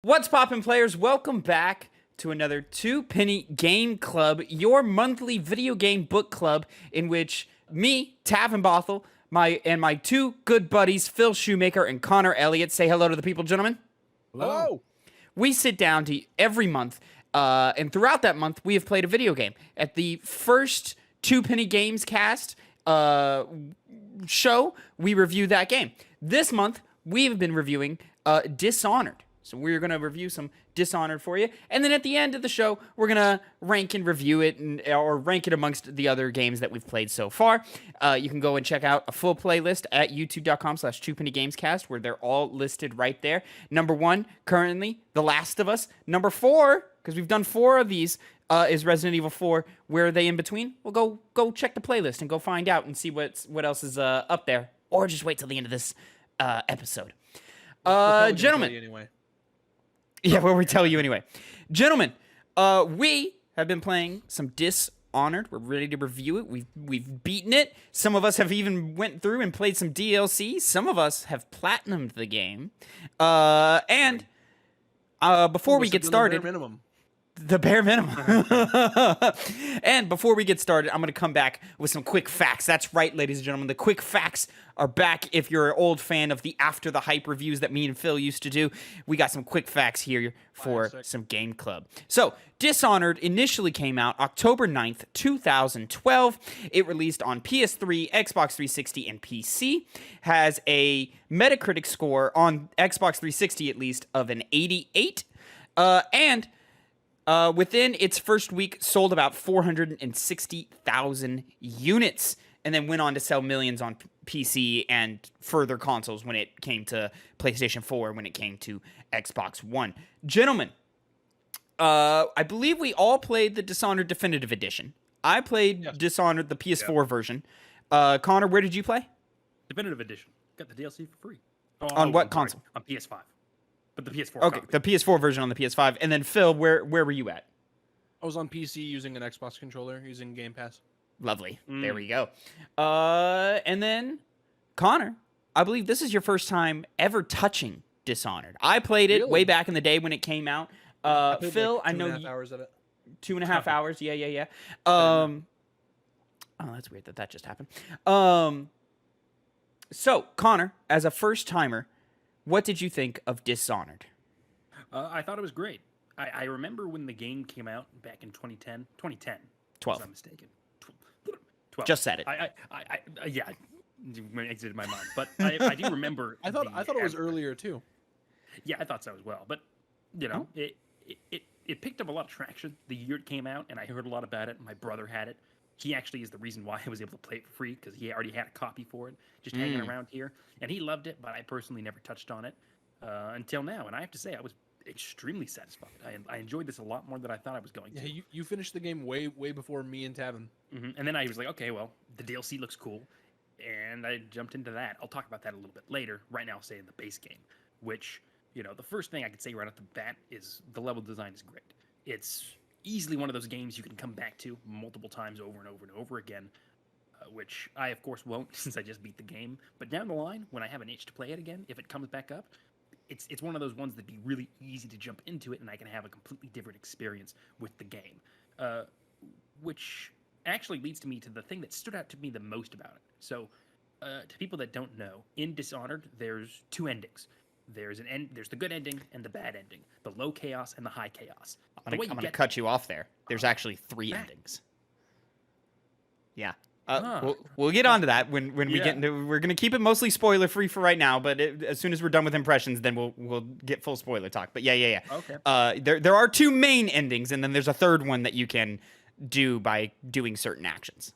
What's poppin', players? Welcome back to another Two Penny Game Club, your monthly video game book club in which me, Tavin Bothel, my two good buddies, Phil Shoemaker and Connor Elliott, say hello to the people, gentlemen. Hello. We sit down to every month, and throughout that month, we have played a video game. At the first Two Penny Games cast show, we review that game. This month, we have been reviewing Dishonored. So we're going to review some Dishonored for you. And then at the end of the show, we're going to rank and review it or rank it amongst the other games that we've played so far. You can go and check out a full playlist at youtube.com/2pennygamescast where they're all listed right there. Number 1, currently, The Last of Us. Number 4, because we've done 4 of these, is Resident Evil 4. Where are they in between? Well, go check the playlist and go find out and see what else is up there. Or just wait till the end of this episode. Gentlemen. Anyway. Yeah, well, we tell you anyway. Gentlemen, we have been playing some Dishonored. We're ready to review it. We've beaten it. Some of us have even went through and played some DLC. Some of us have platinumed the game. And before we get started... The bare minimum. And before we get started, I'm going to come back with some quick facts. That's right, ladies and gentlemen. The quick facts are back. If you're an old fan of the After the Hype reviews that me and Phil used to do, we got some quick facts here for some Game Club. So, Dishonored initially came out October 9th, 2012. It released on PS3, Xbox 360, and PC. Has a Metacritic score on Xbox 360, at least, of an 88. And... within its first week, sold about 460,000 units, and then went on to sell millions on PC and further consoles when it came to PlayStation 4, when it came to Xbox One. Gentlemen, I believe we all played the Dishonored Definitive Edition. I played Dishonored, the PS4 version. Connor, where did you play? Definitive Edition. Got the DLC for free. On what console? On PS5. But the PS4 Okay, copy. the PS4 version on the PS5. And then, Phil, where were you at? I was on PC using an Xbox controller, using Game Pass. Lovely. There we go. And then, Connor, I believe this is your first time ever touching Dishonored. I played it way back in the day when it came out. Phil, I know you... 2.5 hours of it. 2.5 hours. Yeah. Oh, that's weird that just happened. So, Connor, as a first-timer, what did you think of Dishonored? I thought it was great. I remember when the game came out back in 2010. 12. If I'm mistaken. 12. Just said it. Yeah, it exited my mind. But I do remember. I thought it was earlier too. Yeah, I thought so as well. But you know, it picked up a lot of traction the year it came out, and I heard a lot about it. My brother had it. He actually is the reason why I was able to play it for free, because he already had a copy for it, just hanging around here. And he loved it, but I personally never touched on it until now. And I have to say, I was extremely satisfied. I enjoyed this a lot more than I thought I was going to. Yeah, you finished the game way before me and Tavin. And then I was like, okay, well, the DLC looks cool. And I jumped into that. I'll talk about that a little bit later. Right now, I'll say in the base game, which, you know, the first thing I could say right off the bat is the level design is great. It's easily one of those games you can come back to multiple times over and over and over again, which I, of course, won't since I just beat the game. But down the line, when I have an itch to play it again, if it comes back up, it's one of those ones that'd be really easy to jump into it, and I can have a completely different experience with the game, which actually leads to me to the thing that stood out to me the most about it. So, to people that don't know, in Dishonored, there's 2 endings. There's the good ending and the bad ending, the low chaos and the high chaos. I'm gonna cut you off there. There's actually 3 endings. Yeah. We'll get onto that when we get into. We're gonna keep it mostly spoiler free for right now, but as soon as we're done with impressions, then we'll get full spoiler talk. But yeah. Okay. There are 2 main endings, and then there's a third one that you can do by doing certain actions.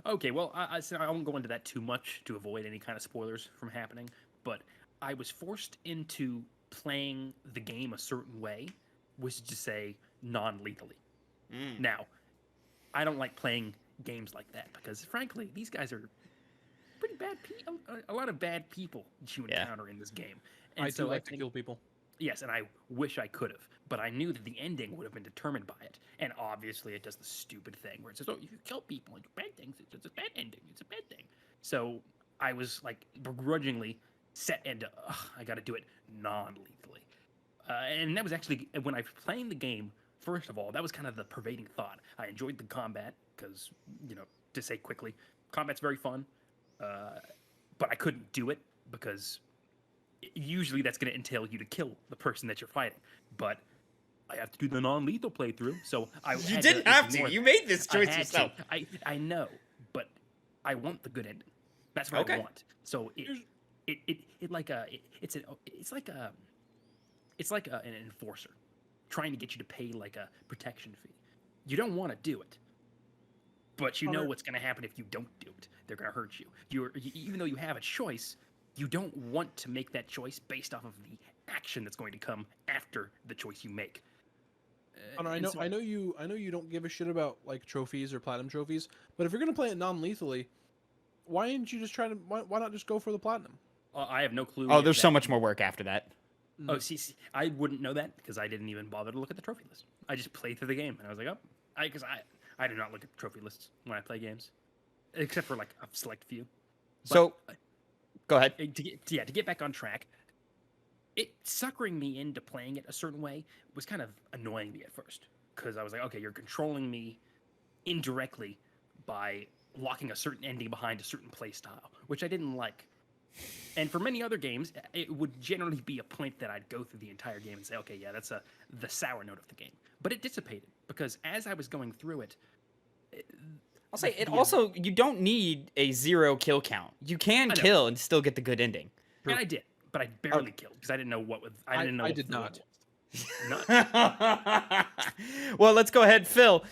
Okay. Well, I won't go into that too much to avoid any kind of spoilers from happening, but I was forced into playing the game a certain way, which is to say non-lethally. Now, I don't like playing games like that because, frankly, these guys are pretty bad people. A lot of bad people that you encounter in this game. And I do like to kill people. Yes, and I wish I could have, but I knew that the ending would have been determined by it. And obviously, it does the stupid thing where it says, "Oh, you kill people and do bad things. It's a bad ending. It's a bad thing." So I was like begrudgingly set into, I got to do it non-lethally. And that was actually when I was playing the game. First of all, that was kind of the pervading thought. I enjoyed the combat because, to say quickly, combat's very fun, but I couldn't do it because usually that's going to entail you to kill the person that you're fighting. But I have to do the non-lethal playthrough, so I You didn't have to. You made this choice yourself. I know, but I want the good ending. That's what I want. So it's like an enforcer trying to get you to pay like a protection fee. You don't want to do it, but you know what's going to happen if you don't do it. They're going to hurt you. Even though you have a choice, you don't want to make that choice based off of the action that's going to come after the choice you make. I know you don't give a shit about like trophies or platinum trophies, but if you're gonna play it non-lethally, why didn't you just why not just go for the platinum? I have no clue. Oh, there's so much more work after that. Oh, see, I wouldn't know that because I didn't even bother to look at the trophy list. I just played through the game and I was like, because I do not look at the trophy lists when I play games, except for like a select few. So, go ahead. To get back on track, it suckering me into playing it a certain way was kind of annoying me at first because I was like, okay, you're controlling me indirectly by locking a certain ending behind a certain play style, which I didn't like. And for many other games, it would generally be a point that I'd go through the entire game and say, okay, yeah, that's the sour note of the game. But it dissipated because as I was going through it, I'll say it also, you don't need a 0 kill count. You can kill and still get the good ending. And I did, but I barely killed because I didn't know what was. I didn't know. I did not. Well, let's go ahead, Phil.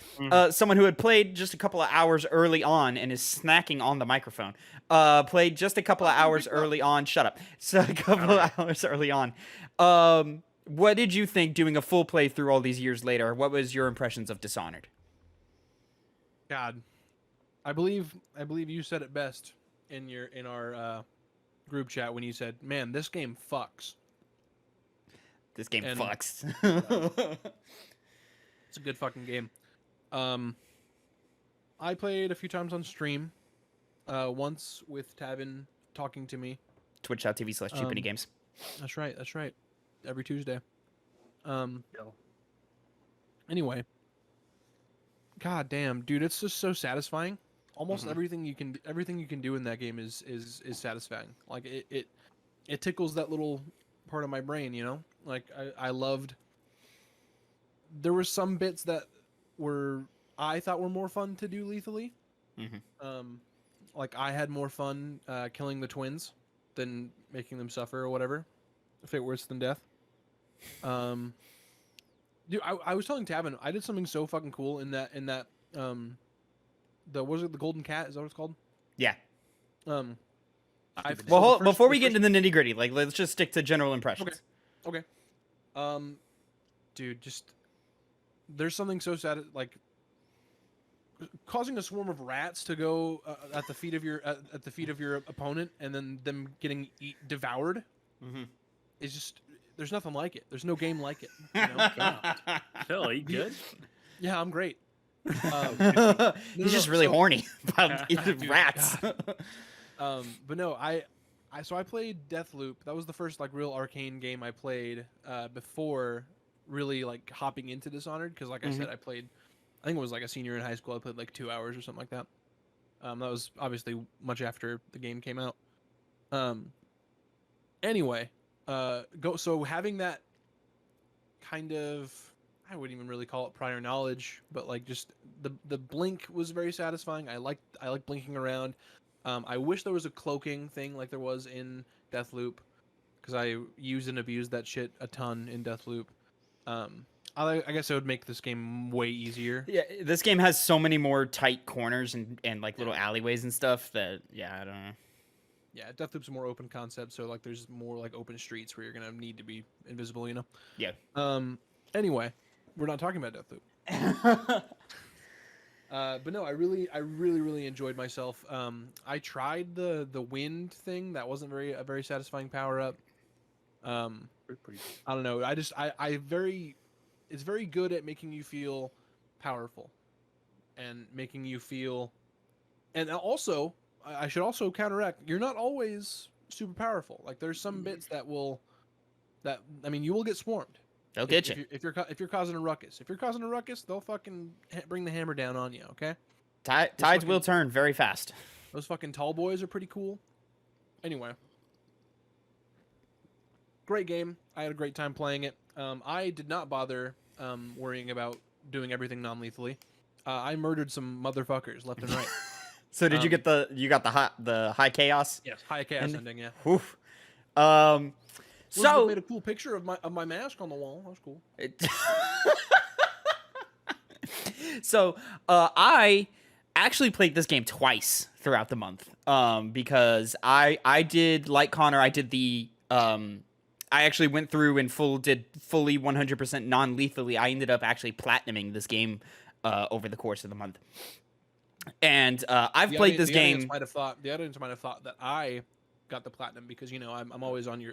Someone who had played just a couple of hours early on and is snacking on the microphone. Played just a couple of hours early on. Shut up. So a couple of hours early on. What did you think doing a full playthrough all these years later? What was your impressions of Dishonored? God, I believe you said it best in our group chat when you said, "Man, this game fucks." This game fucks. It's a good fucking game. I played a few times on stream. Once with Tavin talking to me. Twitch.tv/ChewPennyGames. That's right. Every Tuesday. Anyway. God damn, dude, it's just so satisfying. Almost everything you can do in that game is satisfying. Like it tickles that little part of my brain, you know? Like I loved. There were some bits that I thought were more fun to do lethally. Like I had more fun killing the twins than making them suffer or whatever. Fate worse than death. Dude, I was telling Tavin, I did something so fucking cool in that was it the golden cat? Is that what it's called? Yeah. Before we get into the nitty gritty, like let's just stick to general impressions. Okay. Dude, just there's something so sad, like causing a swarm of rats to go at the feet of your opponent, and then them getting devoured. Is just there's nothing like it. There's no game like it. You know? Phil, are you good? Yeah, I'm great. He's just really horny about rats. But no, I played Deathloop. That was the first like real arcane game I played before really like hopping into Dishonored, because like I said, I think it was like a senior in high school. I played like 2 hours or something like that. That was obviously much after the game came out. Anyway, so having that kind of, I wouldn't even really call it prior knowledge, but like just the blink was very satisfying. I like blinking around. I wish there was a cloaking thing like there was in Deathloop, because I used and abused that shit a ton in Deathloop. I guess it would make this game way easier. Yeah, this game has so many more tight corners and like little alleyways and stuff that, yeah, I don't know. Yeah, Deathloop's a more open concept, so like there's more like open streets where you're gonna need to be invisible, you know? Yeah. Anyway, we're not talking about Deathloop. But no, I really enjoyed myself. I tried the wind thing. That wasn't a very satisfying power up. I don't know. It's very good at making you feel powerful and making you feel, and also I should also counteract. You're not always super powerful. Like there's some bits you will get swarmed. They'll get you. If you're causing a ruckus, they'll fucking bring the hammer down on you. Okay. Tides will turn very fast. Those fucking tall boys are pretty cool. Anyway, great game. I had a great time playing it. I did not bother worrying about doing everything non-lethally. I murdered some motherfuckers left and right. So did you get the high chaos? Yes, high chaos ending. Yeah. Oof. So made a cool picture of my mask on the wall. That was cool. So I actually played this game twice throughout the month because I did, like Connor, I did the I actually went through and did fully 100% non-lethally. I ended up actually platinuming this game over the course of the month. And I've played this game. The audience might have thought that I got the platinum because I'm always on your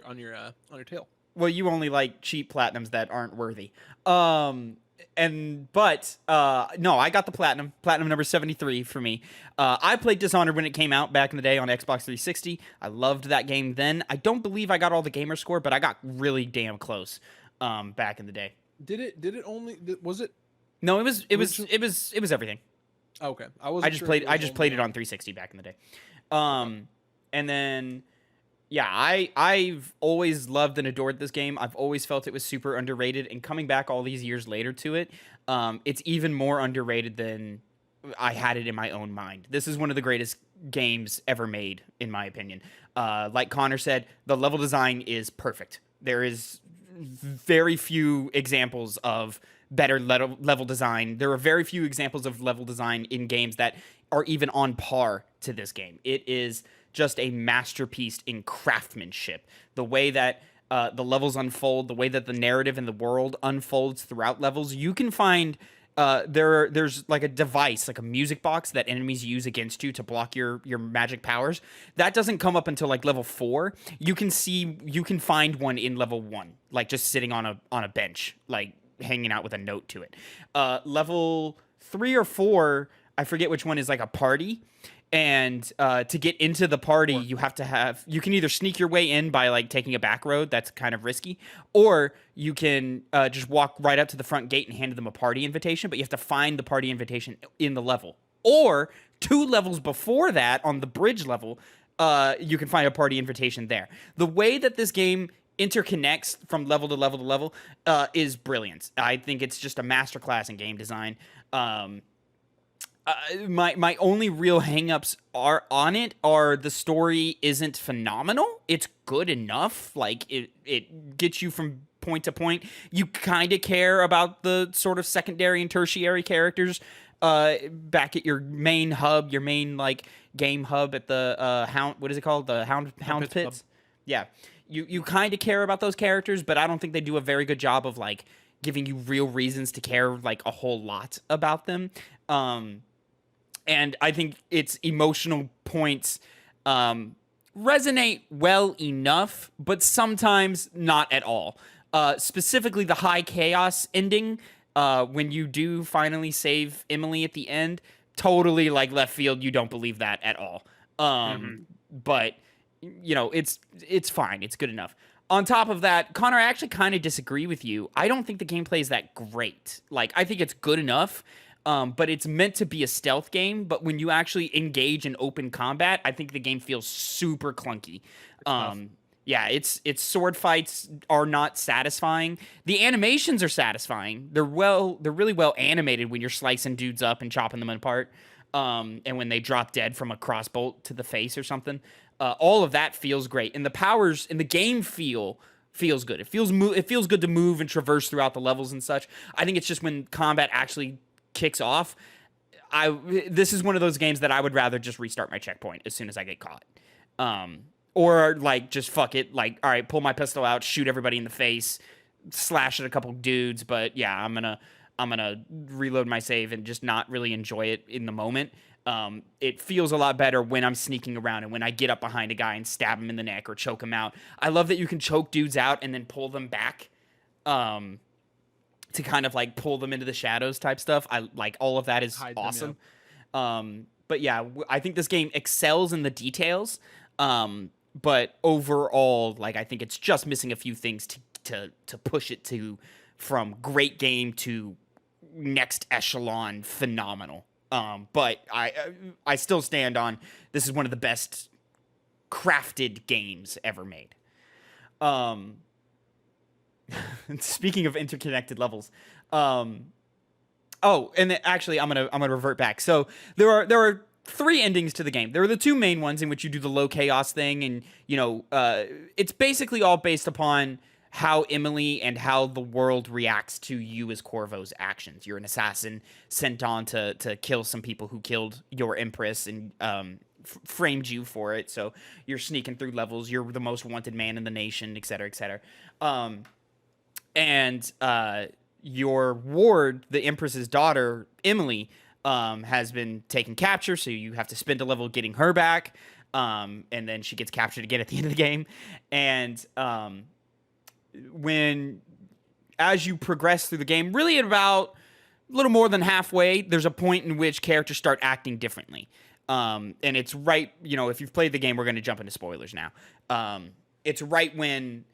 tail. Well, you only like cheap platinums that aren't worthy. No, I got the platinum number 73 for me. I played Dishonored when it came out back in the day on Xbox 360. I loved that game then. I don't believe I got all the gamer score, but I got really damn close back in the day. Did it only was it? No, it was everything. Okay. I just played it on 360 back in the day. And then yeah, I've always loved and adored this game. I've always felt it was super underrated, and coming back all these years later to it, it's even more underrated than I had it in my own mind. This is one of the greatest games ever made, in my opinion. Like Connor said, the level design is perfect. There is very few examples of better level design. There are very few examples of level design in games that are even on par to this game. It is just a masterpiece in craftsmanship. The way that the levels unfold, the way that the narrative in the world unfolds throughout levels, you can find there's like a device, like a music box that enemies use against you to block your magic powers. That doesn't come up until like level 4. You can find one in level 1, like just sitting on a bench, like hanging out with a note to it. Level 3 or 4, I forget which one, is like a party. And to get into the party, you can either sneak your way in by like taking a back road, that's kind of risky, or you can just walk right up to the front gate and hand them a party invitation, but you have to find the party invitation in the level. Or 2 levels before that, on the bridge level, you can find a party invitation there. The way that this game interconnects from level to level to level is brilliant. I think it's just a masterclass in game design. My only real hangups are the story isn't phenomenal. It's good enough. Like it gets you from point to point. You kind of care about the sort of secondary and tertiary characters back at your main hub, your main like game hub at the Hound. What is it called? The Hound Pits. Yeah, you kind of care about those characters, but I don't think they do a very good job of like giving you real reasons to care like a whole lot about them. And I think its emotional points resonate well enough, but sometimes not at all. Specifically, the high chaos ending, when you do finally save Emily at the end, totally like left field. You don't believe that at all. But it's fine. It's good enough. On top of that, Connor, I actually kind of disagree with you. I don't think the gameplay is that great. Like, I think it's good enough. But it's meant to be a stealth game. But when you actually engage in open combat, I think the game feels super clunky. Yeah, its sword fights are not satisfying. The animations are satisfying. They're really well animated when you're slicing dudes up and chopping them apart. And when they drop dead from a crossbolt to the face or something, all of that feels great. And the powers in the game feels good. It feels good to move and traverse throughout the levels and such. I think it's just when combat actually kicks off, this is one of those games that I would rather just restart my checkpoint as soon as I get caught. Or like just fuck it, like, all right, pull my pistol out, shoot everybody in the face, slash at a couple dudes, but yeah, I'm gonna reload my save and just not really enjoy it in the moment. It feels a lot better when I'm sneaking around and when I get up behind a guy and stab him in the neck or choke him out. I love that you can choke dudes out and then pull them back. To kind of like pull them into the shadows type stuff. I like all of that is awesome. But yeah, I think this game excels in the details. But overall, like I think it's just missing a few things to push it to from great game to next echelon phenomenal. But I still stand on this is one of the best crafted games ever made. Speaking of interconnected levels, oh, and actually, I'm gonna revert back. So there are 3 endings to the game. There are the 2 main ones in which you do the low chaos thing, and it's basically all based upon how Emily and how the world reacts to you as Corvo's actions. You're an assassin sent on to kill some people who killed your empress and framed you for it. So you're sneaking through levels. You're the most wanted man in the nation, et cetera, et cetera. And your ward, the Empress's daughter, Emily, has been taken capture, so you have to spend a level getting her back, and then she gets captured again at the end of the game. And as you progress through the game, really at about a little more than halfway, there's a point in which characters start acting differently. And it's right, if you've played the game, we're going to jump into spoilers now. It's right when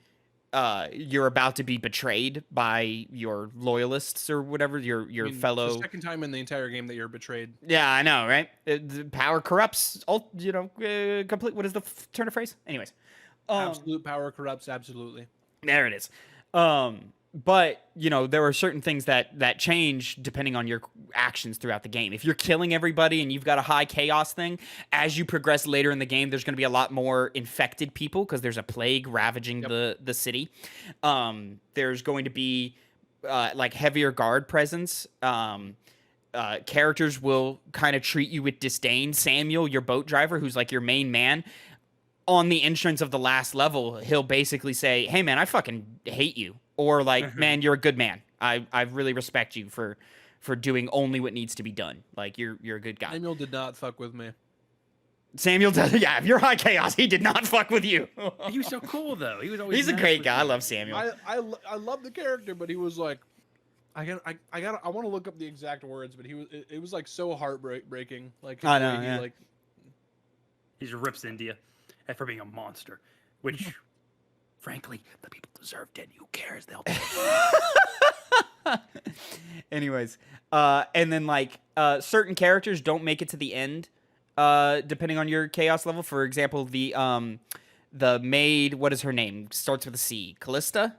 you're about to be betrayed by your loyalists or whatever, your fellow. It's the second time in the entire game that you're betrayed. Yeah, I know, right? The power corrupts. Complete. What is the turn of phrase? Anyways, Absolute power corrupts. Absolutely. there it is. But there are certain things that change depending on your actions throughout the game. If you're killing everybody and you've got a high chaos thing, as you progress later in the game, there's going to be a lot more infected people because there's a plague ravaging the city. There's going to be like heavier guard presence. Characters will kind of treat you with disdain. Samuel, your boat driver, who's like your main man, on the entrance of the last level, he'll basically say, "Hey man, I fucking hate you." Or like, "Man, you're a good man. I really respect you for doing only what needs to be done. Like you're a good guy." Samuel did not fuck with me. Samuel does. Yeah, if you're high chaos, he did not fuck with you. He was so cool though. He was always. He's a nice great with guy. you. I love Samuel. I love the character, but he was like, I want to look up the exact words, but it was like so heartbreaking. Like I know, the way he, yeah. like He just rips India for being a monster, which, frankly, the people deserved it. Who cares? They'll. Anyways, and then like certain characters don't make it to the end, depending on your chaos level. For example, the maid, what is her name? Starts with a C. Callista.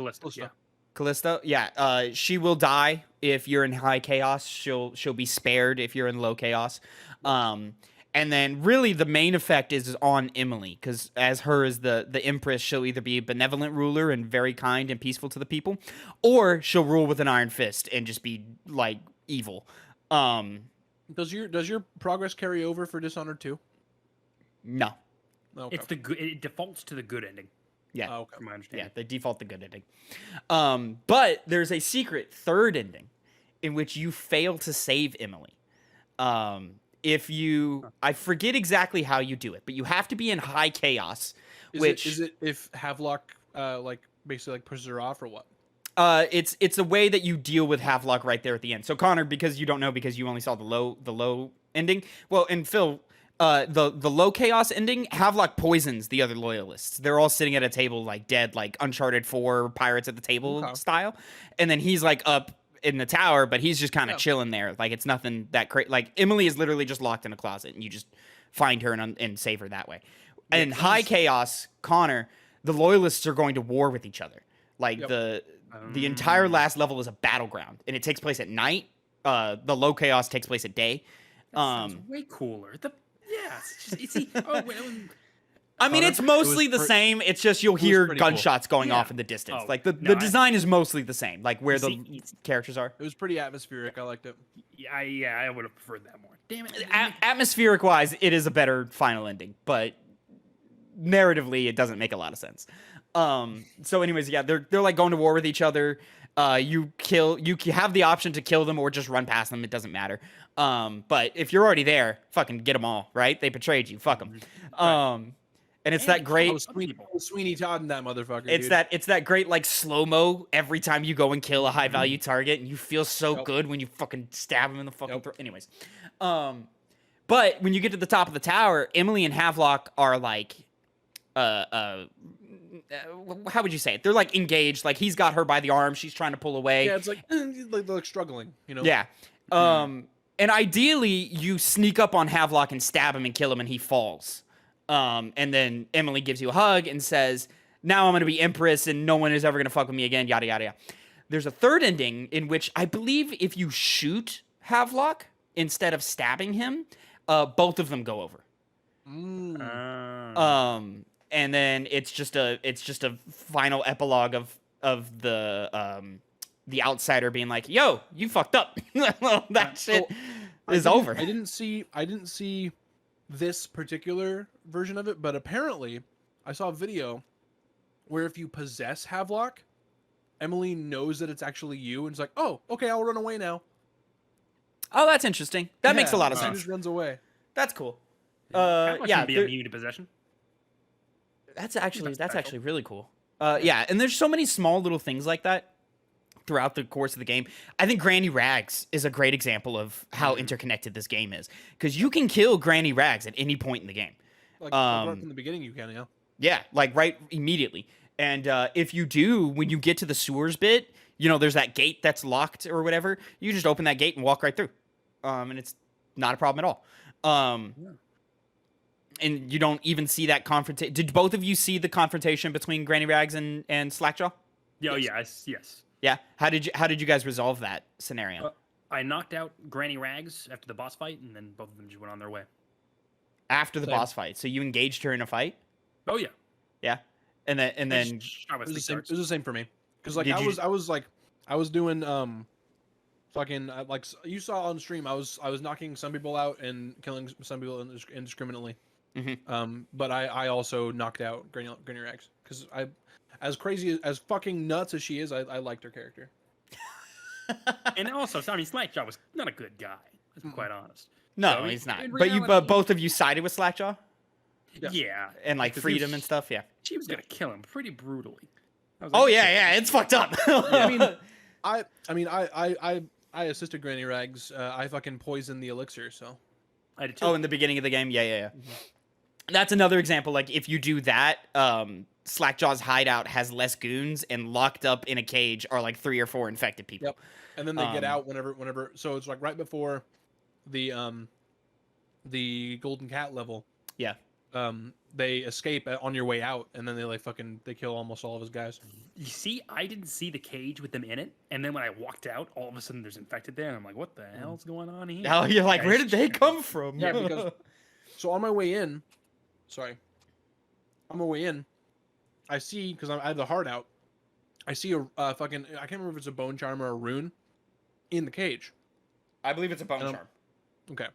Yeah. Callista, yeah, she will die if you're in high chaos. She'll be spared if you're in low chaos. And then really the main effect is on Emily, because as her as the Empress, she'll either be a benevolent ruler and very kind and peaceful to the people, or she'll rule with an iron fist and just be like evil. does your progress carry over for Dishonored 2? No. Okay. It's the good. It defaults to the good ending, Yeah. Oh, okay. from my understanding. Yeah, they default the good ending. But there's a secret third ending in which you fail to save Emily. I forget exactly how you do it, but you have to be in high chaos. Is it if Havelock like basically like pushes her off or what? It's a way that you deal with Havelock right there at the end. So Connor, because you don't know because you only saw the low ending. Well, and Phil, the low chaos ending, Havelock poisons the other loyalists. They're all sitting at a table like dead, like Uncharted 4 pirates at the table style, and then he's like up in the tower, but he's just kind of chilling there. Like it's nothing that crazy. Like Emily is literally just locked in a closet, and you just find her and save her that way. And in high chaos, Connor, the loyalists are going to war with each other. Like the entire last level is a battleground, and it takes place at night. The low chaos takes place at day. That sounds way cooler. I mean, it's mostly the same. It's just you'll hear gunshots going off in the distance. Like the design is mostly the same, like where the characters are. It was pretty atmospheric. I liked it. Yeah, I would have preferred that more. Damn it. Atmospheric wise, it is a better final ending, but narratively, it doesn't make a lot of sense. So, anyways, yeah, they're like going to war with each other. You have the option to kill them or just run past them. It doesn't matter. But if you're already there, fucking get them all, right? They betrayed you. Fuck them. And it's that great Sweeney Todd and that motherfucker. It's that great like slow-mo every time you go and kill a high value target, and you feel so good when you fucking stab him in the fucking throat. Anyways, but when you get to the top of the tower, Emily and Havelock are like how would you say it? They're like engaged. Like he's got her by the arm. She's trying to pull away. Yeah, it's like they're like struggling, you know. Yeah. And ideally, you sneak up on Havelock and stab him and kill him, and he falls. And then Emily gives you a hug and says, "Now I'm going to be Empress, and no one is ever going to fuck with me again." Yada yada yada. There's a third ending in which I believe if you shoot Havelock instead of stabbing him, both of them go over. And then it's just a final epilogue of the outsider being like, "Yo, you fucked up." That shit is over. I didn't see this particular version of it, but apparently I saw a video where if you possess Havelock, Emily knows that it's actually you and is like, "Oh, okay, I'll run away now." Oh, that's interesting. That makes a lot of She sense. just runs away. That's cool. How much Yeah, can be immune to possession? that's actually special. really cool. Yeah, and there's so many small little things like that throughout the course of the game. I think Granny Rags is a great example of how interconnected this game is, because you can kill Granny Rags at any point in the game. Like right from the beginning, you can, yeah. Yeah, like right immediately. And if you do, when you get to the sewers bit, you know, there's that gate that's locked or whatever. You just open that gate and walk right through, and it's not a problem at all. And you don't even see that confrontation. Did both of you see the confrontation between Granny Rags and Slackjaw? Yes. Yeah. How did you guys resolve that scenario? I knocked out Granny Rags after the boss fight, and then both of them just went on their way. After the boss fight, so you engaged her in a fight? Oh yeah. Yeah. And then It was the same for me, because like I was doing fucking like you saw on stream, I was knocking some people out and killing some people indiscriminately. But I also knocked out Granny Rags, because as crazy as fucking nuts as she is, I liked her character. And also, Slackjaw was not a good guy. Let's be quite honest. No, So, he's not. in But reality- both of you sided with Slackjaw Yeah. and like Because freed him and stuff. Yeah. She was gonna kill him pretty brutally. I was Oh like, yeah, it's fucked up. I assisted Granny Rags. I fucking poisoned the elixir, so. I did too. Oh, in the beginning of the game, yeah. That's another example. Like if you do that, Slackjaw's hideout has less goons, and locked up in a cage are like 3 or 4 infected people. Yep. And then they get out whenever. So it's like right before the Golden Cat level. Yeah. They escape on your way out, and then they kill almost all of his guys. You see, I didn't see the cage with them in it, and then when I walked out, all of a sudden there's infected there, and I'm like, what the hell's going on here? Now you're like, Guys, where did they come from? Yeah, because so on my way in, I see, because I have the heart out, I see a fucking, I can't remember if it's a bone charm or a rune in the cage. I believe it's a bone charm. Okay.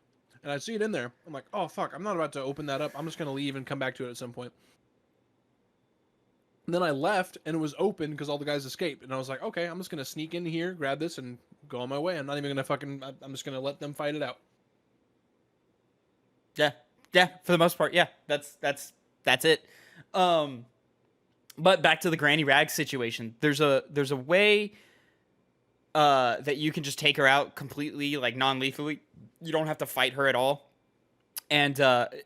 And I see it in there. I'm like, oh fuck, I'm not about to open that up. I'm just gonna leave and come back to it at some point. And then I left, and it was open because all the guys escaped. And I was like, okay, I'm just gonna sneak in here, grab this, and go on my way. I'm not even gonna I'm just gonna let them fight it out. Yeah, for the most part, yeah. That's it. But back to the Granny Rags situation. There's a way that you can just take her out completely, like non-lethally. You don't have to fight her at all. And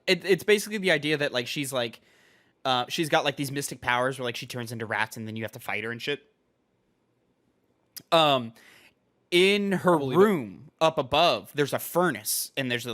it's basically the idea that like she's got like these mystic powers where like she turns into rats, and then you have to fight her and shit. In her room up above, there's a furnace, and there's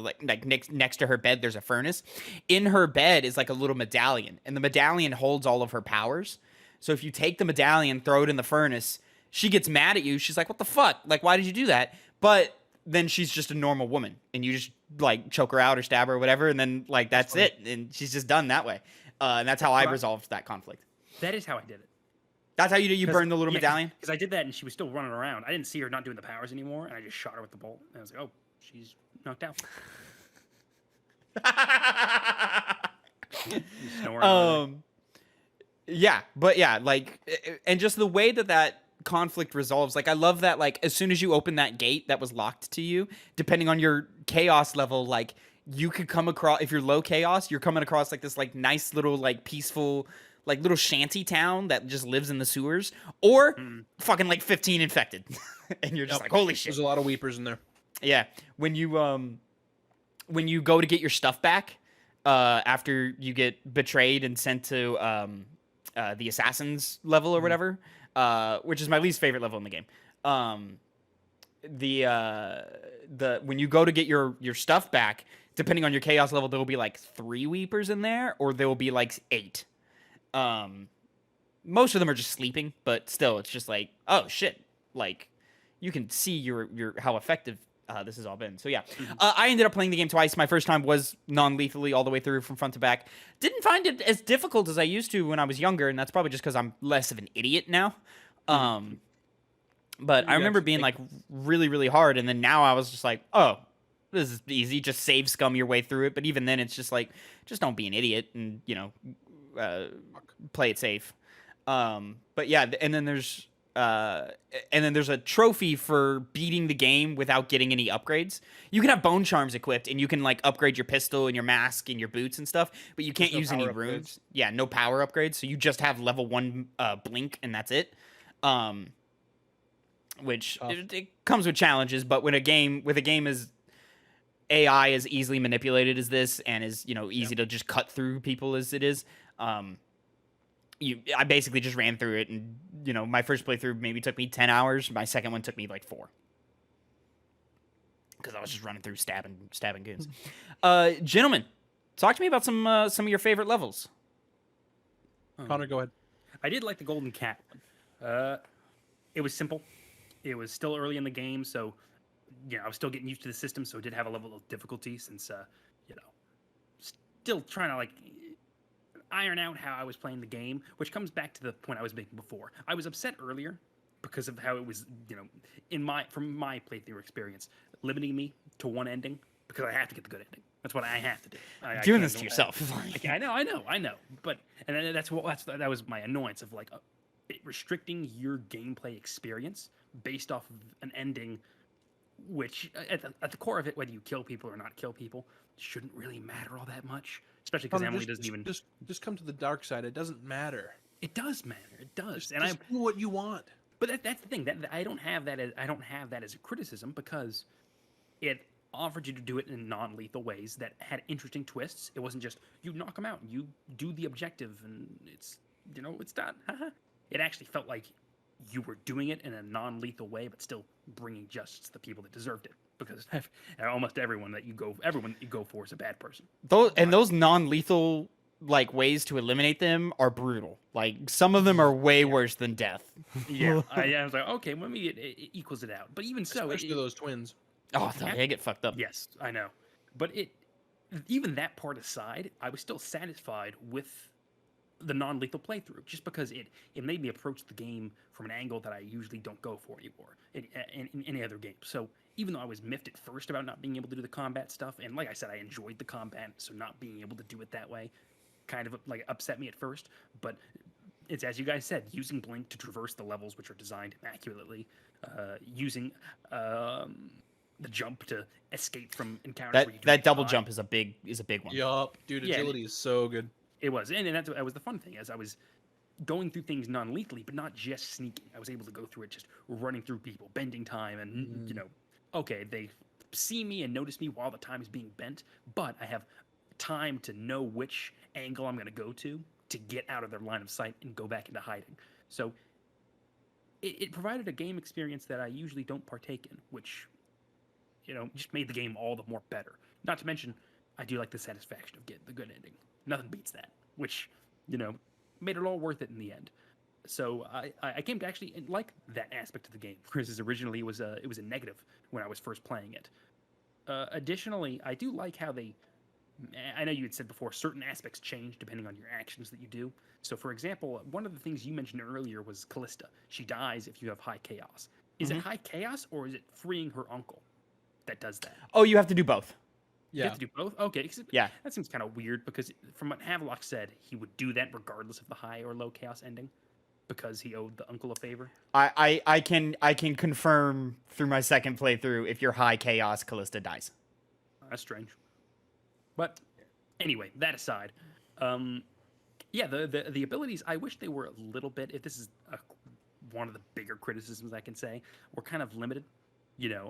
next to her bed, there's a furnace. In her bed is like a little medallion, and the medallion holds all of her powers. So if you take the medallion, throw it in the furnace, she gets mad at you. She's like, "What the fuck? Like, why did you do that?" But then she's just a normal woman, and you just like choke her out or stab her or whatever, and then like that's it, and she's just done that way. And that's how I resolved that conflict. That is how I did it. That's how you do. You burn the little medallion. Because I did that, and she was still running around. I didn't see her not doing the powers anymore, and I just shot her with the bolt. And I was like, oh, she's knocked out. Yeah, but yeah, like, and just the way that conflict resolves, like, I love that, like, as soon as you open that gate that was locked to you, depending on your chaos level, like, you could come across, if you're low chaos, you're coming across, like, this, like, nice little, like, peaceful, like, little shanty town that just lives in the sewers, or fucking, like, 15 infected, and you're just like, holy shit. There's a lot of weepers in there. Yeah, when you go to get your stuff back, after you get betrayed and sent to the assassins level or whatever, which is my least favorite level in the game. The when you go to get your stuff back, depending on your chaos level, there will be like 3 weepers in there, or there will be like 8. Most of them are just sleeping, but still, it's just like, oh shit, like you can see your how effective this has all been. So yeah, I ended up playing the game twice. My first time was non-lethally all the way through from front to back. Didn't find it as difficult as I used to when I was younger, and that's probably just because I'm less of an idiot now. But I remember being like really, really hard, and then now I was just like, oh, this is easy. Just save scum your way through it. But even then, it's just like, just don't be an idiot and play it safe. But yeah, and then there's a trophy for beating the game without getting any upgrades. You can have bone charms equipped, and you can like upgrade your pistol and your mask and your boots and stuff, but you can't use any runes. Yeah, no power upgrades. So you just have level 1 blink, and that's it. Which it comes with challenges, but when a game as AI as easily manipulated as this, and is easy to just cut through people as it is, I basically just ran through it, and my first playthrough maybe took me 10 hours. My second one took me like 4, because I was just running through stabbing goons. Gentlemen, talk to me about some of your favorite levels. Connor, go ahead. I did like the Golden Cat one. It was simple. It was still early in the game, so I was still getting used to the system, so it did have a level of difficulty since still trying to like iron out how I was playing the game, which comes back to the point I was making before. I was upset earlier because of how it was, from my playthrough experience, limiting me to one ending because I have to get the good ending. That's what I have to do. Doing this to yourself. I know. But that was my annoyance of like restricting your gameplay experience based off of an ending, which at the core of it, whether you kill people or not kill people, shouldn't really matter all that much. Especially because Emily doesn't even just come to the dark side. It doesn't matter. It does matter. It does. Just do what you want. But that's the thing. That I don't have that as a criticism, because it offered you to do it in non-lethal ways that had interesting twists. It wasn't just you knock them out, you do the objective, and it's done. It actually felt like you were doing it in a non-lethal way, but still bringing justice to the people that deserved it. Because almost everyone that you go for is a bad person. Those non-lethal like ways to eliminate them are brutal. Like some of them are way worse than death. Yeah, I was like, okay, well, maybe it equals it out. But even so, especially those twins. Oh, they get fucked up. Yes, I know. But even that part aside, I was still satisfied with the non-lethal playthrough, just because it made me approach the game from an angle that I usually don't go for anymore in any other game. So even though I was miffed at first about not being able to do the combat stuff, and like I said, I enjoyed the combat, so not being able to do it that way kind of like upset me at first. But it's, as you guys said, using Blink to traverse the levels, which are designed immaculately, using the jump to escape from encounters. That double jump is a big one. Yup, dude, agility is so good. It was, and that was the fun thing, as I was going through things non-lethally, but not just sneaking. I was able to go through it just running through people, bending time, and okay, they see me and notice me while the time is being bent, but I have time to know which angle I'm going to go to get out of their line of sight and go back into hiding. So it provided a game experience that I usually don't partake in, which just made the game all the more better. Not to mention, I do like the satisfaction of getting the good ending. Nothing beats that, which, made it all worth it in the end. So I came to actually like that aspect of the game, whereas originally it was a negative when I was first playing it. Additionally, I do like how I know you had said before, certain aspects change depending on your actions that you do. So, for example, one of the things you mentioned earlier was Callista. She dies if you have high chaos. Is it high chaos, or is it freeing her uncle that does that? Oh, you have to do both. Yeah. You have to do both? Okay. Yeah. That seems kind of weird, because from what Havelock said, he would do that regardless of the high or low chaos ending, because he owed the uncle a favor. I can confirm through my second playthrough, if you're high chaos, Callista dies. That's strange. But anyway, that aside, the abilities, I wish they were a little bit, if this is one of the bigger criticisms I can say, were kind of limited.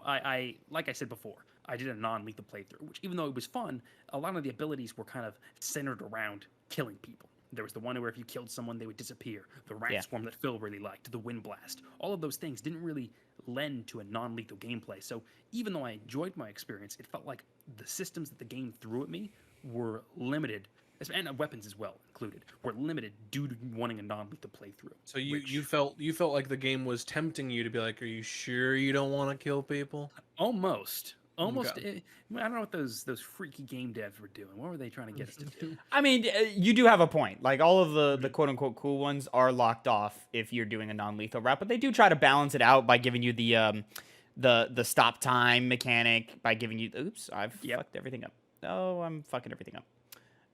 I like I said before, I did a non-lethal playthrough, which even though it was fun, a lot of the abilities were kind of centered around killing people. There was the one where if you killed someone, they would disappear. The rat Yeah. swarm that Phil really liked, the wind blast. All of those things didn't really lend to a non-lethal gameplay. So even though I enjoyed my experience, it felt like the systems that the game threw at me were limited, and weapons as well included, were limited due to wanting a non-lethal playthrough. So you felt like the game was tempting you to be like, are you sure you don't want to kill people? Almost. Okay. I don't know what those freaky game devs were doing. What were they trying to get us to do? I mean, you do have a point. Like all of the quote unquote cool ones are locked off if you're doing a non-lethal route, but they do try to balance it out by giving you the stop time mechanic, by giving you oops, I've fucked everything up. Oh, I'm fucking everything up.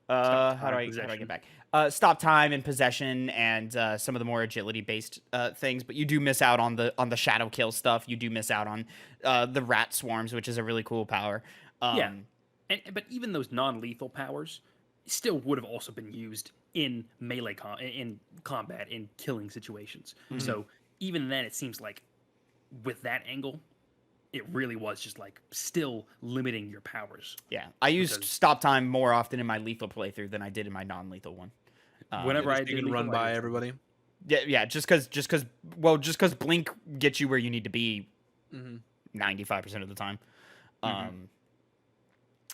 How do I get back? Stop time and possession and some of the more agility based things, but you do miss out on the shadow kill stuff. You do miss out on the rat swarms, which is a really cool power. Yeah. But even those non-lethal powers still would have also been used in melee in combat in killing situations. So even then, it seems like with that angle, it really was just like still limiting your powers. Yeah, I used stop time more often in my lethal playthrough than I did in my non-lethal one. Whenever I did did run by everybody. Yeah, just because blink gets you where you need to be 95% of the time.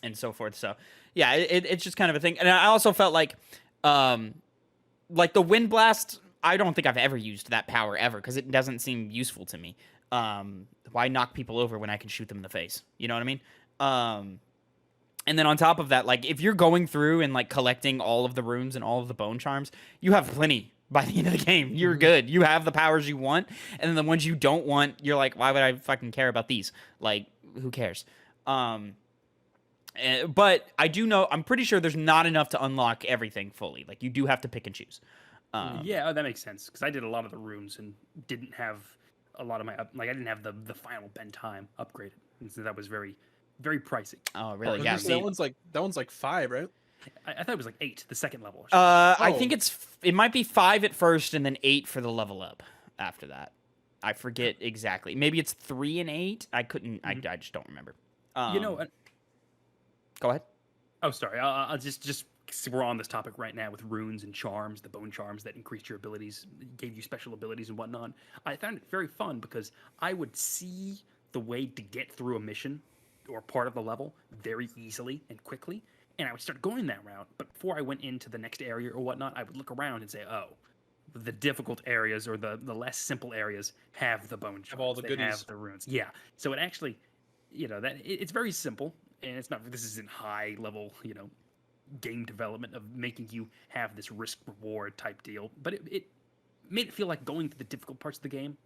And so forth. So yeah, it's just kind of a thing. And I also felt like the wind blast, I don't think I've ever used that power ever because it doesn't seem useful to me. Why knock people over when I can shoot them in the face? You know what I mean? And then on top of that, like if you're going through and like collecting all of the runes and all of the bone charms, you have plenty by the end of the game. You're good. You have the powers you want, and then the ones you don't want, you're like, why would I fucking care about these? Like, who cares? But I do know, I'm pretty sure there's not enough to unlock everything fully. Like you do have to pick and choose. Yeah, that makes sense because I did a lot of the runes and didn't have a lot of my I didn't have the final bend time upgraded, and so that was very, very pricey. Oh, really? Oh, Yeah. that one's like 5, right? I thought it was like 8, the second level. Or I think it might be 5 at first and then 8 for the level up after that. I forget exactly. Maybe it's 3 and 8. I couldn't. I just don't remember. Go ahead. Oh, sorry. I'll just we're on this topic right now with runes and charms, the bone charms that increased your abilities, gave you special abilities and whatnot. I found it very fun because I would see the way to get through a mission or part of the level very easily and quickly, and I would start going that route. But before I went into the next area or whatnot, I would look around and say, oh, the difficult areas or the less simple areas have the bone charms. Have all the goodies. Have the runes. Yeah. So it actually, that it's very simple, and it's not. This isn't high level, game development of making you have this risk reward type deal, but it made it feel like going to the difficult parts of the game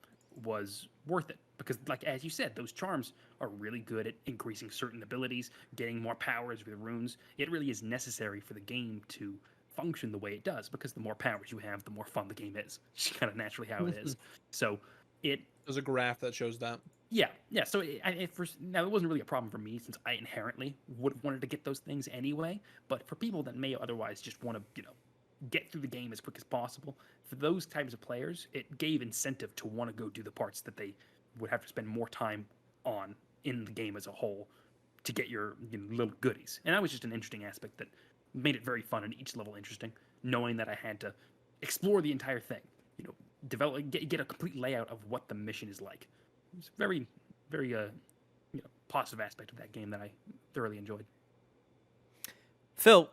was worth it because, like as you said, those charms are really good at increasing certain abilities, getting more powers with runes. It really is necessary for the game to function the way it does because the more powers you have, the more fun the game is. It's kind of naturally how it is. So there's a graph that shows that. Yeah. So it wasn't really a problem for me since I inherently would have wanted to get those things anyway. But for people that may otherwise just want to, get through the game as quick as possible, for those types of players, it gave incentive to want to go do the parts that they would have to spend more time on in the game as a whole to get your little goodies. And that was just an interesting aspect that made it very fun and each level interesting, knowing that I had to explore the entire thing, develop, get a complete layout of what the mission is like. It's very, very positive aspect of that game that I thoroughly enjoyed. Phil,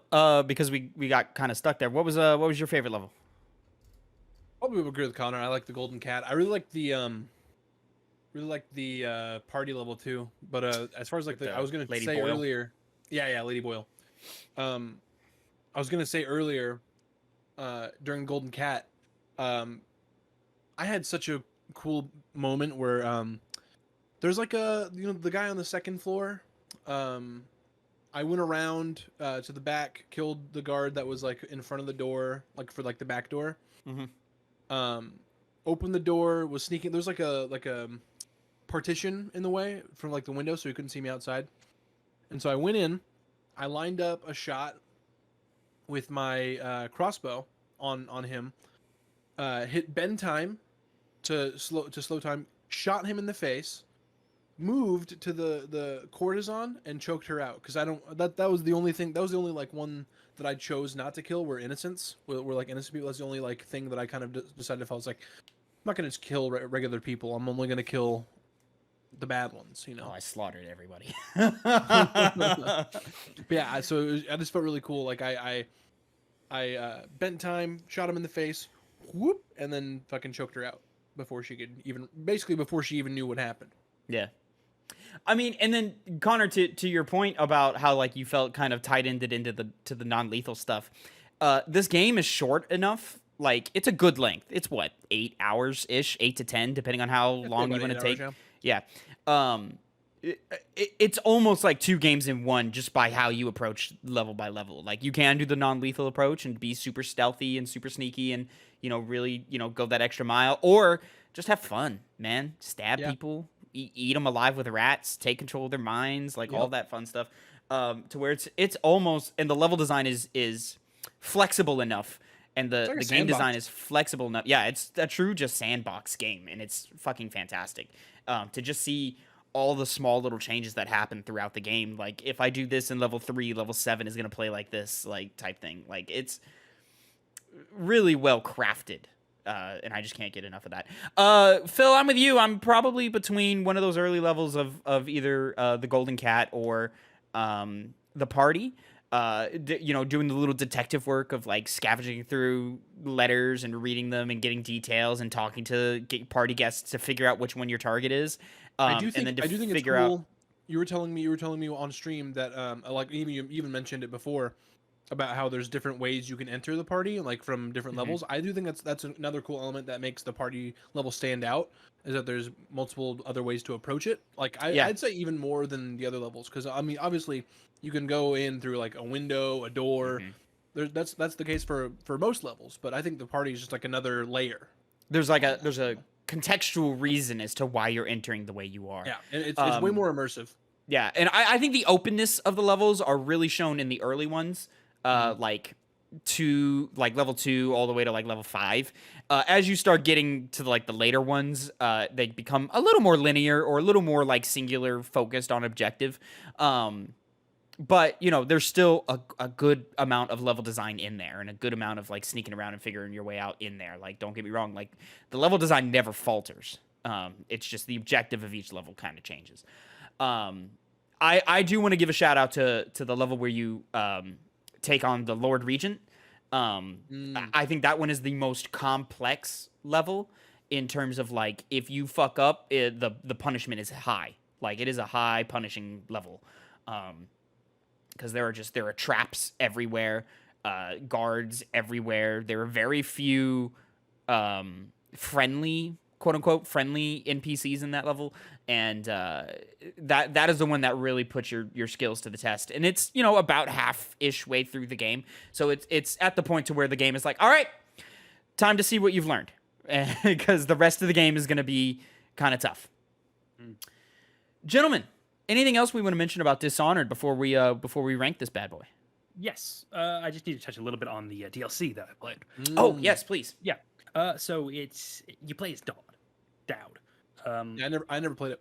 because we got kind of stuck there. What was your favorite level? Probably would agree with Connor. I like the Golden Cat. I really like the party level too. But as far as like I was gonna Lady say Boyle. earlier, yeah, Lady Boyle. I was gonna say earlier, during Golden Cat, I had such a cool moment where there's like the guy on the second floor. I went around to the back, killed the guard that was like in front of the door, like for like the back door. Opened the door, was sneaking. There's like a partition in the way from like the window, so he couldn't see me outside. And so I went in, I lined up a shot with my crossbow on him, hit bend time to slow time, shot him in the face, moved to the courtesan and choked her out because I don't that was the only thing that was the only like one that I chose not to kill were innocents were like innocent people. That's the only like thing that I kind of decided if I was like I'm not gonna just kill regular people. I'm only gonna kill the bad ones, you Oh, know. I slaughtered everybody. But yeah, so I just felt really cool. Like I bent time, shot him in the face, whoop, and then fucking choked her out before she could even before she even knew what happened. Yeah. I mean, and then Connor, to your point about how like you felt kind of tied ended into the non-lethal stuff. This game is short enough. Like it's a good length. It's what 8 hours ish, 8 to 10, depending on how long you want to take. Yeah. It's almost like 2 games in one just by how you approach level by level. Like you can do the non-lethal approach and be super stealthy and super sneaky and really go that extra mile, or just have fun, man. Stab people, eat them alive with rats, take control of their minds, like all that fun stuff. To where it's almost, and the level design is flexible enough, and the like game design is flexible enough. Yeah, it's a true just sandbox game, and it's fucking fantastic. To just see all the small little changes that happen throughout the game. Like if I do this in level 3, level 7 is gonna play like this, like type thing. Like it's really well crafted. And I just can't get enough of that. Phil, I'm with you. I'm probably between one of those early levels of either the Golden Cat or the party. Doing the little detective work of like scavenging through letters and reading them and getting details and talking to party guests to figure out which one your target is. I do think it's cool. Out... You were telling me on stream that like you even mentioned it before about how there's different ways you can enter the party, like from different levels. I do think that's another cool element that makes the party level stand out, is that there's multiple other ways to approach it. Like I'd say even more than the other levels, because I mean obviously you can go in through like a window, a door. That's the case for most levels, but I think the party is just like another layer. There's a contextual reason as to why you're entering the way you are. Yeah, and it's way more immersive. Yeah, and I think the openness of the levels are really shown in the early ones. Like level 2 all the way to like level 5. As you start getting to like the later ones, they become a little more linear or a little more like singular focused on objective. But there's still a good amount of level design in there and a good amount of like sneaking around and figuring your way out in there. Like, don't get me wrong, like the level design never falters. It's just the objective of each level kind of changes. I do want to give a shout out to the level where you take on the Lord Regent. I think that one is the most complex level in terms of like if you fuck up, the punishment is high. Like it is a high punishing level, because there are traps everywhere, guards everywhere. There are very few friendly, quote unquote friendly NPCs in that level, and that is the one that really puts your skills to the test. And it's about half-ish way through the game, so it's at the point to where the game is like, all right, time to see what you've learned, because the rest of the game is going to be kind of tough. Gentlemen, anything else we want to mention about Dishonored before we rank this bad boy? Yes, I just need to touch a little bit on the DLC that I played. Oh yes, please. Yeah. So you play as Dowd. Yeah, I never played it.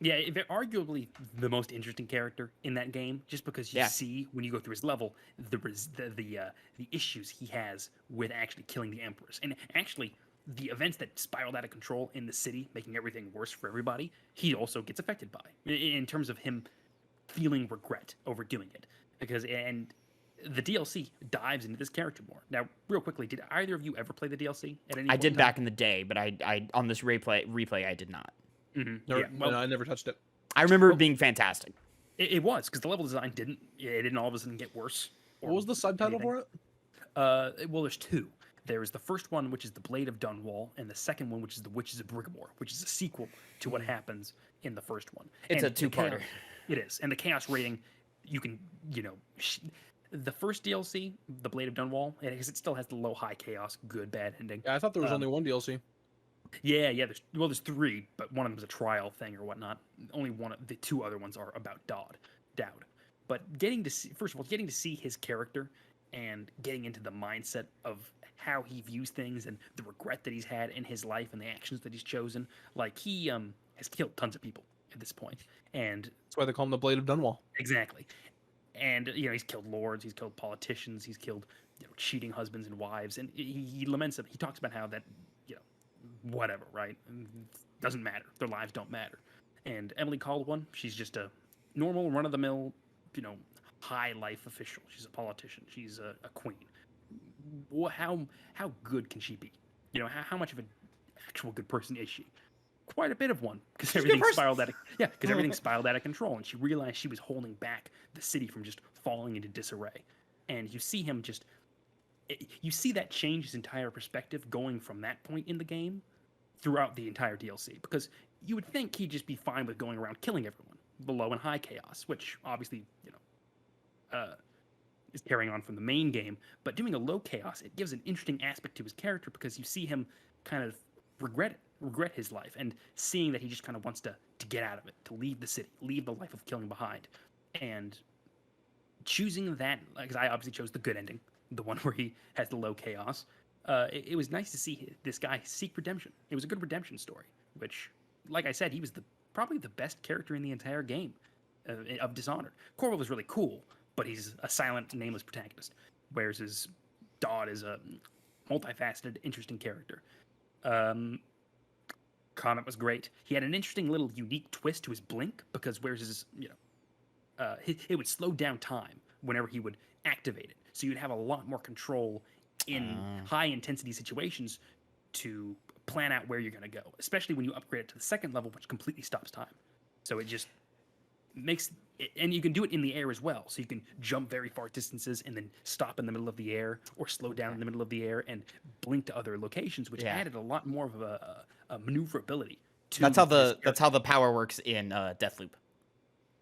Yeah, arguably the most interesting character in that game, just because you see when you go through his level the issues he has with actually killing the Empress, and actually the events that spiraled out of control in the city, making everything worse for everybody. He also gets affected by, in terms of him feeling regret over doing it, and the DLC dives into this character more. Now, real quickly, did either of you ever play the DLC at any point? I did back in the day, but I on this replay I did not. No, I never touched it. I remember it being fantastic. It was, because the level design didn't all of a sudden get worse. What was the subtitle for it? Well, there's 2. There's the first one, which is The Blade of Dunwall, and the second one, which is The Witches of Brigamore, which is a sequel to what happens in the first one. It's a 2-parter. It is. And the chaos rating, you can, the first DLC, The Blade of Dunwall, because it still has the low, high chaos, good, bad ending. Yeah, I thought there was only one DLC. Yeah. There's 3, but one of them is a trial thing or whatnot. Only one of the 2 other ones are about Dowd. But getting to see his character and getting into the mindset of how he views things and the regret that he's had in his life and the actions that he's chosen. Like he has killed tons of people at this point. And That's why they call him the Blade of Dunwall. exactly. And he's killed lords, he's killed politicians, he's killed cheating husbands and wives, and he laments it. He talks about how that whatever, right? Doesn't matter. Their lives don't matter. And Emily Caldwell, she's just a normal, run-of-the-mill, high life official. She's a politician. She's a queen. How good can she be? How much of an actual good person is she? Quite a bit of one, because everything spiraled out. Because everything spiraled out of control, and she realized she was holding back the city from just falling into disarray. And you see him you see that change his entire perspective going from that point in the game throughout the entire DLC. Because you would think he'd just be fine with going around killing everyone below in high chaos, which obviously is carrying on from the main game. But doing a low chaos, it gives an interesting aspect to his character, because you see him kind of regret his life, and seeing that he just kind of wants to get out of it, to leave the city, leave the life of killing behind, and choosing that, because I obviously chose the good ending, the one where he has the low chaos. It was nice to see this guy seek redemption. It was a good redemption story, which, like I said, he was probably the best character in the entire game of Dishonored. Corvo was really cool, but he's a silent, nameless protagonist, whereas his Dodd is a multifaceted, interesting character. Comet was great. He had an interesting little unique twist to his blink, because whereas his, it would slow down time whenever he would activate it. So you'd have a lot more control in high intensity situations to plan out where you're going to go, especially when you upgrade it to the second level, which completely stops time. So it just makes it, and you can do it in the air as well. So you can jump very far distances and then stop in the middle of the air, or slow down in the middle of the air and blink to other locations, which added a lot more of a maneuverability to That's how the power works in Deathloop.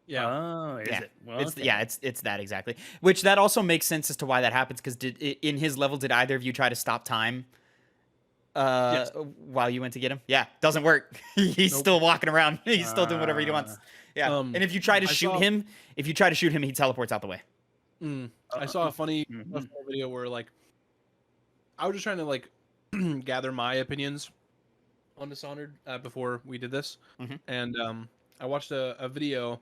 Yeah. Oh, is it? Well, it's that exactly. Which that also makes sense as to why that happens, because in his level, did either of you try to stop time Yes. while you went to get him? Yeah, doesn't work. He's still walking around. He's still doing whatever he wants. Yeah. And if you try to shoot him, he teleports out the way. I saw a funny video where I was just trying to gather my opinions on Dishonored before we did this, and I watched a video,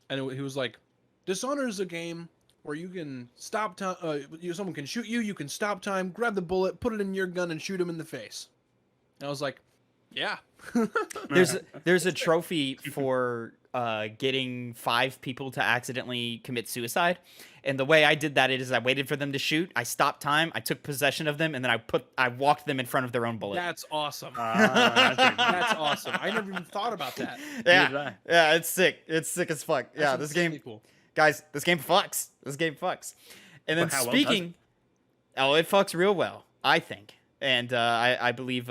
and he was like, Dishonored is a game where you can stop time. Someone can shoot you. You can stop time, grab the bullet, put it in your gun, and shoot him in the face. And I was like, yeah. There's a trophy for getting 5 people to accidentally commit suicide, and the way I did that is I waited for them to shoot, I stopped time, I took possession of them, and then I walked them in front of their own bullet. That's awesome. That's awesome. I never even thought about that. Yeah, it's sick. It's sick as fuck. Yeah, this game, cool. Guys, this game fucks. And then speaking, it fucks real well, I think. And I believe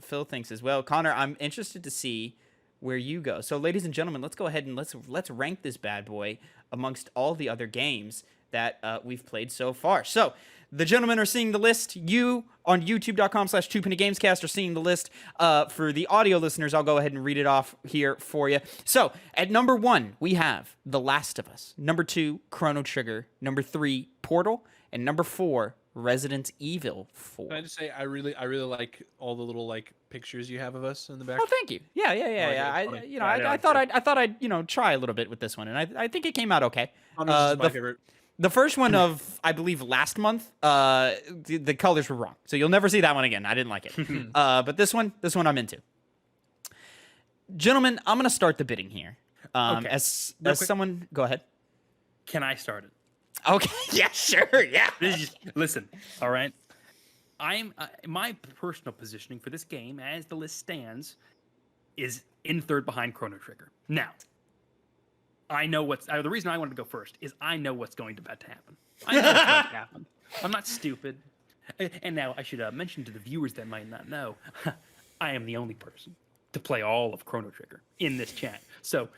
Phil thinks as well. Connor, I'm interested to see where you go. So, ladies and gentlemen, let's go ahead and let's rank this bad boy amongst all the other games that we've played so far. So, the gentlemen are seeing the list. You on youtube.com/2pennygamescast are seeing the list. For the audio listeners, I'll go ahead and read it off here for you. So, at number 1, we have The Last of Us. Number 2, Chrono Trigger. Number 3, Portal. And number 4, Resident Evil 4. Can I just say I really like all the little pictures you have of us in the back? Oh, thank you. Yeah. I thought I'd try a little bit with this one, and I think it came out okay. My favorite. The first one of, I believe, last month, the colors were wrong, so you'll never see that one again. I didn't like it. But this one I'm into. Gentlemen, I'm gonna start the bidding here. Okay. As someone, go ahead. Can I start it? Okay. Yeah. Sure. Yeah. Listen. All right. I'm my personal positioning for this game, as the list stands, is in third behind Chrono Trigger. Now, I know the reason I wanted to go first is I know what's going to happen. I know what's going to happen. I'm not stupid. And now I should mention to the viewers that might not know, I am the only person to play all of Chrono Trigger in this chat. So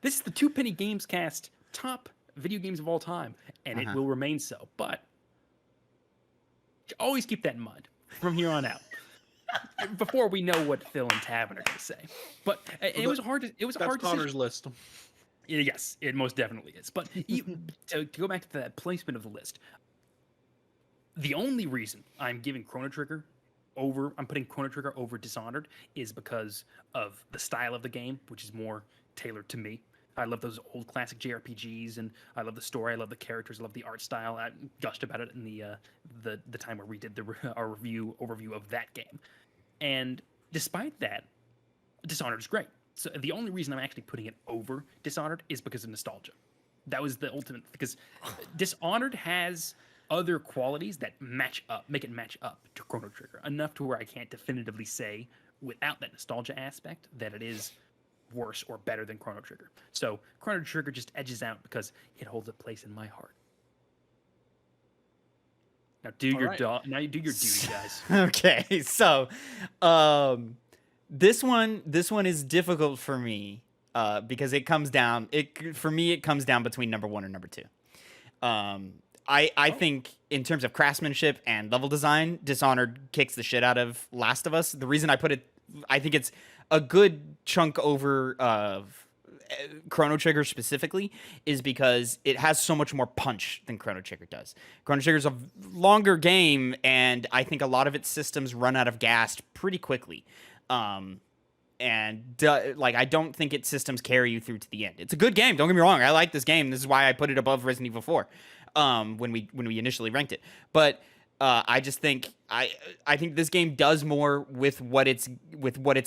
this is the 2 Penny Games Cast top video games of all time, and it will remain so. But always keep that in mind from here on out. Before we know what Phil and Tavin are going to say, but it was hard to. It was hard. Connor's list. Yes, it most definitely is. But to go back to that placement of the list, the only reason I'm giving Chrono Trigger I'm putting Chrono Trigger over Dishonored is because of the style of the game, which is more tailored to me. I love those old classic JRPGs, and I love the story. I love the characters. I love the art style. I gushed about it in the time where we did our overview of that game. And despite that, Dishonored is great. So the only reason I'm actually putting it over Dishonored is because of nostalgia. That was the ultimate, because Dishonored has other qualities that make it match up to Chrono Trigger enough to where I can't definitively say without that nostalgia aspect that it is worse or better than Chrono Trigger. So Chrono Trigger just edges out because it holds a place in my heart. Now do your duty, guys. Okay, so this one is difficult for me because it comes down between number 1 and number 2. I think in terms of craftsmanship and level design, Dishonored kicks the shit out of Last of Us. The reason I put it, I think it's a good chunk over Chrono Trigger specifically, is because it has so much more punch than Chrono Trigger does. Chrono Trigger's a longer game, and I think a lot of its systems run out of gas pretty quickly. I don't think its systems carry you through to the end. It's a good game, don't get me wrong. I like this game. This is why I put it above Resident Evil 4 when we initially ranked it. But I just think I think this game does more with what it's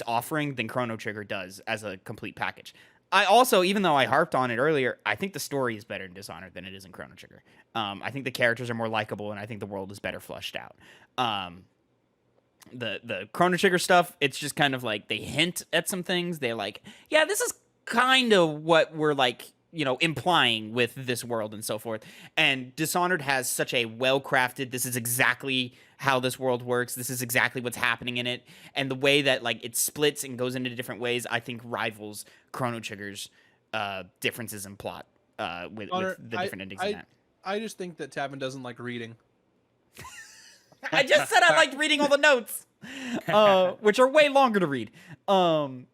offering than Chrono Trigger does as a complete package. I also, even though I harped on it earlier, I think the story is better in Dishonored than it is in Chrono Trigger. I think the characters are more likable, and I think the world is better fleshed out. The Chrono Trigger stuff, it's just kind of like they hint at some things. They're like, yeah, this is kind of what we're like, implying with this world and so forth. And Dishonored has such a well-crafted, this is exactly how this world works. This is exactly what's happening in it. And the way that like it splits and goes into different ways, I think rivals Chrono Trigger's differences in plot with the different endings in that. I just think that Tavin doesn't like reading. I just said I liked reading all the notes, which are way longer to read. The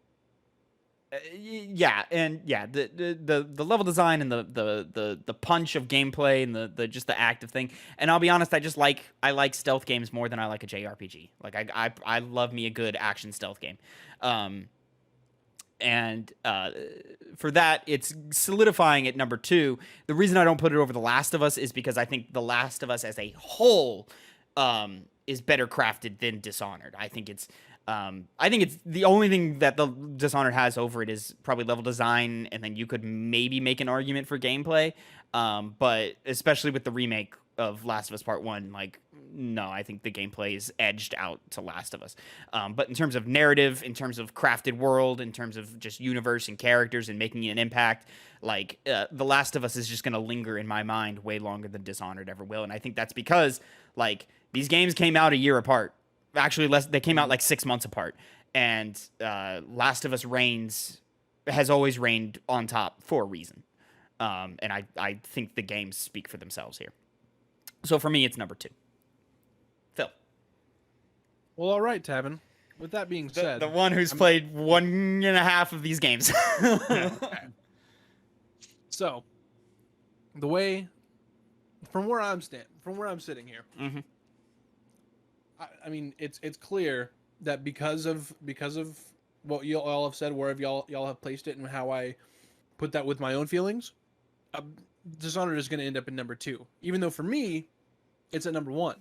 level design and the punch of gameplay and the just the active thing. And I'll be honest, I like stealth games more than I like a JRPG. Like I love me a good action stealth game. For that, it's solidifying at number 2. The reason I don't put it over The Last of Us is because I think The Last of Us as a whole is better crafted than Dishonored. I think it's the only thing that the Dishonored has over it is probably level design, and then you could maybe make an argument for gameplay. But especially with the remake of Last of Us Part 1, like, no, I think the gameplay is edged out to Last of Us. But in terms of narrative, in terms of crafted world, in terms of just universe and characters and making an impact, like, The Last of Us is just going to linger in my mind way longer than Dishonored ever will. And I think that's because, like, these games came out a year apart. Actually, they came out like 6 months apart. And Last of Us has always reigned on top for a reason. And I think the games speak for themselves here. So for me, it's number 2. Phil. Well, all right, Tavin. With that being said, the one who's played 1.5 of these games. So, the way from where I'm sitting here, mm-hmm. I mean, it's clear that because of what you all have said, where y'all have placed it, and how I put that with my own feelings, Dishonored is going to end up in number 2, even though for me, it's at number 1.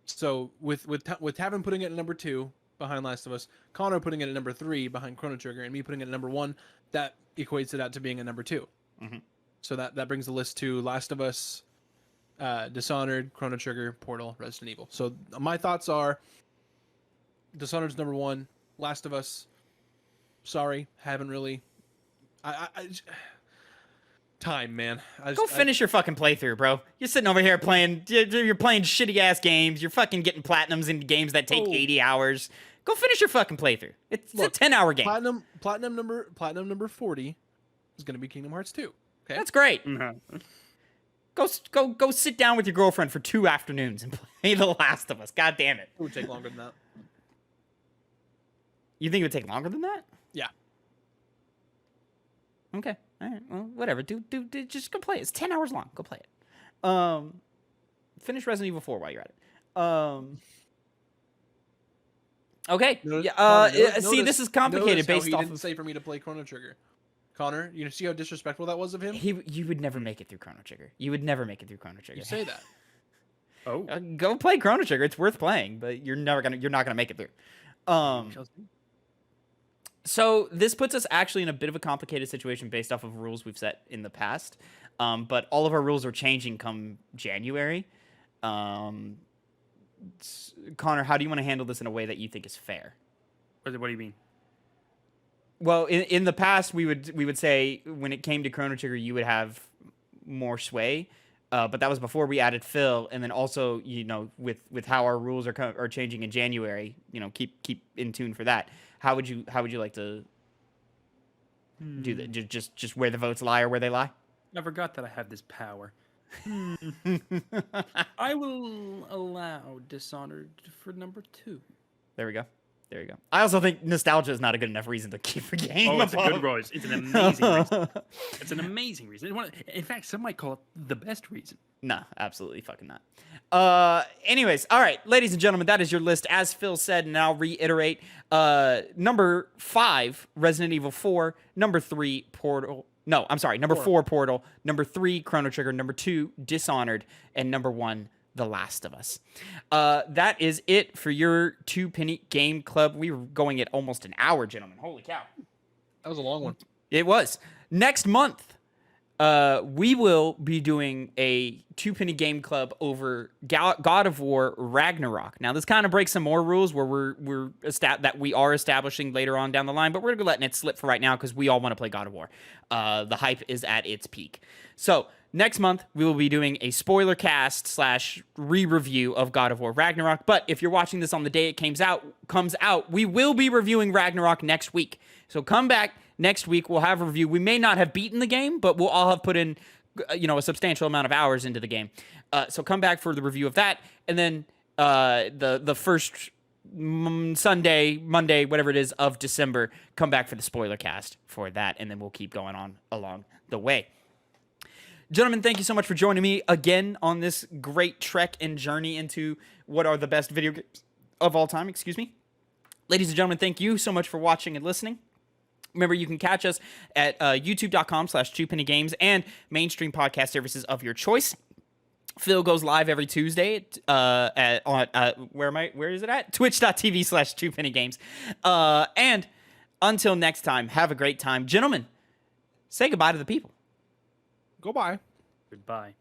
So with Tavin putting it at number 2 behind Last of Us, Connor putting it at number 3 behind Chrono Trigger, and me putting it at number 1, that equates it out to being a number 2. Mm-hmm. So that brings the list to Last of Us, Dishonored, Chrono Trigger, Portal, Resident Evil. So my thoughts are Dishonored's number 1, Last of Us, sorry, haven't really. Time, man. Go finish your fucking playthrough, bro. You're sitting over here playing. You're playing shitty ass games. You're fucking getting platinums into games that take 80 hours. Go finish your fucking playthrough. It's a 10-hour game. Platinum number 40 is going to be Kingdom Hearts 2. Okay, that's great. Mm-hmm. Go sit down with your girlfriend for 2 afternoons and play The Last of Us. God damn it. It would take longer than that. You think it would take longer than that? Yeah. Okay. All right. Well, whatever. Do just go play it. It's 10 hours long. Go play it. Finish Resident Evil 4 while you're at it. Okay. Notice- Yeah. Connor, See, notice- this is complicated notice how based he off didn't of say for me to play Chrono Trigger. Connor, you see how disrespectful that was of him? you would never make it through Chrono Trigger. You would never make it through Chrono Trigger. You say that. Oh, Go play Chrono Trigger. It's worth playing, but you're not gonna make it through. shall see. So this puts us actually in a bit of a complicated situation based off of rules we've set in the past. But all of our rules are changing come January. Connor, how do you want to handle this in a way that you think is fair? What do you mean? Well, in the past, we would say when it came to Chrono Trigger, you would have more sway. But that was before we added Phil, and then also, with how our rules are changing in January, keep in tune for that. How would you like to do that? Just where the votes lie or where they lie? I forgot that I have this power. I will allow Dishonored for number 2. There we go. I also think nostalgia is not a good enough reason to keep a game. Oh, it's a above. good reason. It's an amazing reason. It's an amazing reason. In fact, some might call it the best reason. No, absolutely fucking not. Anyways, all right, ladies and gentlemen, that is your list. As Phil said, and I'll reiterate, number 5, Resident Evil 4, number 3, Portal. No, I'm sorry, number 4, Portal, number 3, Chrono Trigger, number 2, Dishonored, and number 1, The Last of Us. That is it for your 2 Penny Game Club. We were going at almost an hour, gentlemen. Holy cow. That was a long one. It was. Next month, we will be doing a 2 Penny Game Club over God of War Ragnarok. Now, this kind of breaks some more rules where that we are establishing later on down the line, but we're letting it slip for right now because we all want to play God of War. The hype is at its peak. So, next month, we will be doing a spoiler cast / re-review of God of War Ragnarok. But if you're watching this on the day it comes out, we will be reviewing Ragnarok next week. So come back next week. We'll have a review. We may not have beaten the game, but we'll all have put in, a substantial amount of hours into the game. So come back for the review of that, and then the first Sunday, Monday, whatever it is of December, come back for the spoiler cast for that, and then we'll keep going on along the way. Gentlemen, thank you so much for joining me again on this great trek and journey into what are the best video games of all time. Excuse me. Ladies and gentlemen, thank you so much for watching and listening. Remember, you can catch us at youtube.com/2pennygames and mainstream podcast services of your choice. Phil goes live every Tuesday where is it at? Twitch.tv/2pennygames. And until next time, have a great time. Gentlemen, say goodbye to the people. Go bye. Goodbye.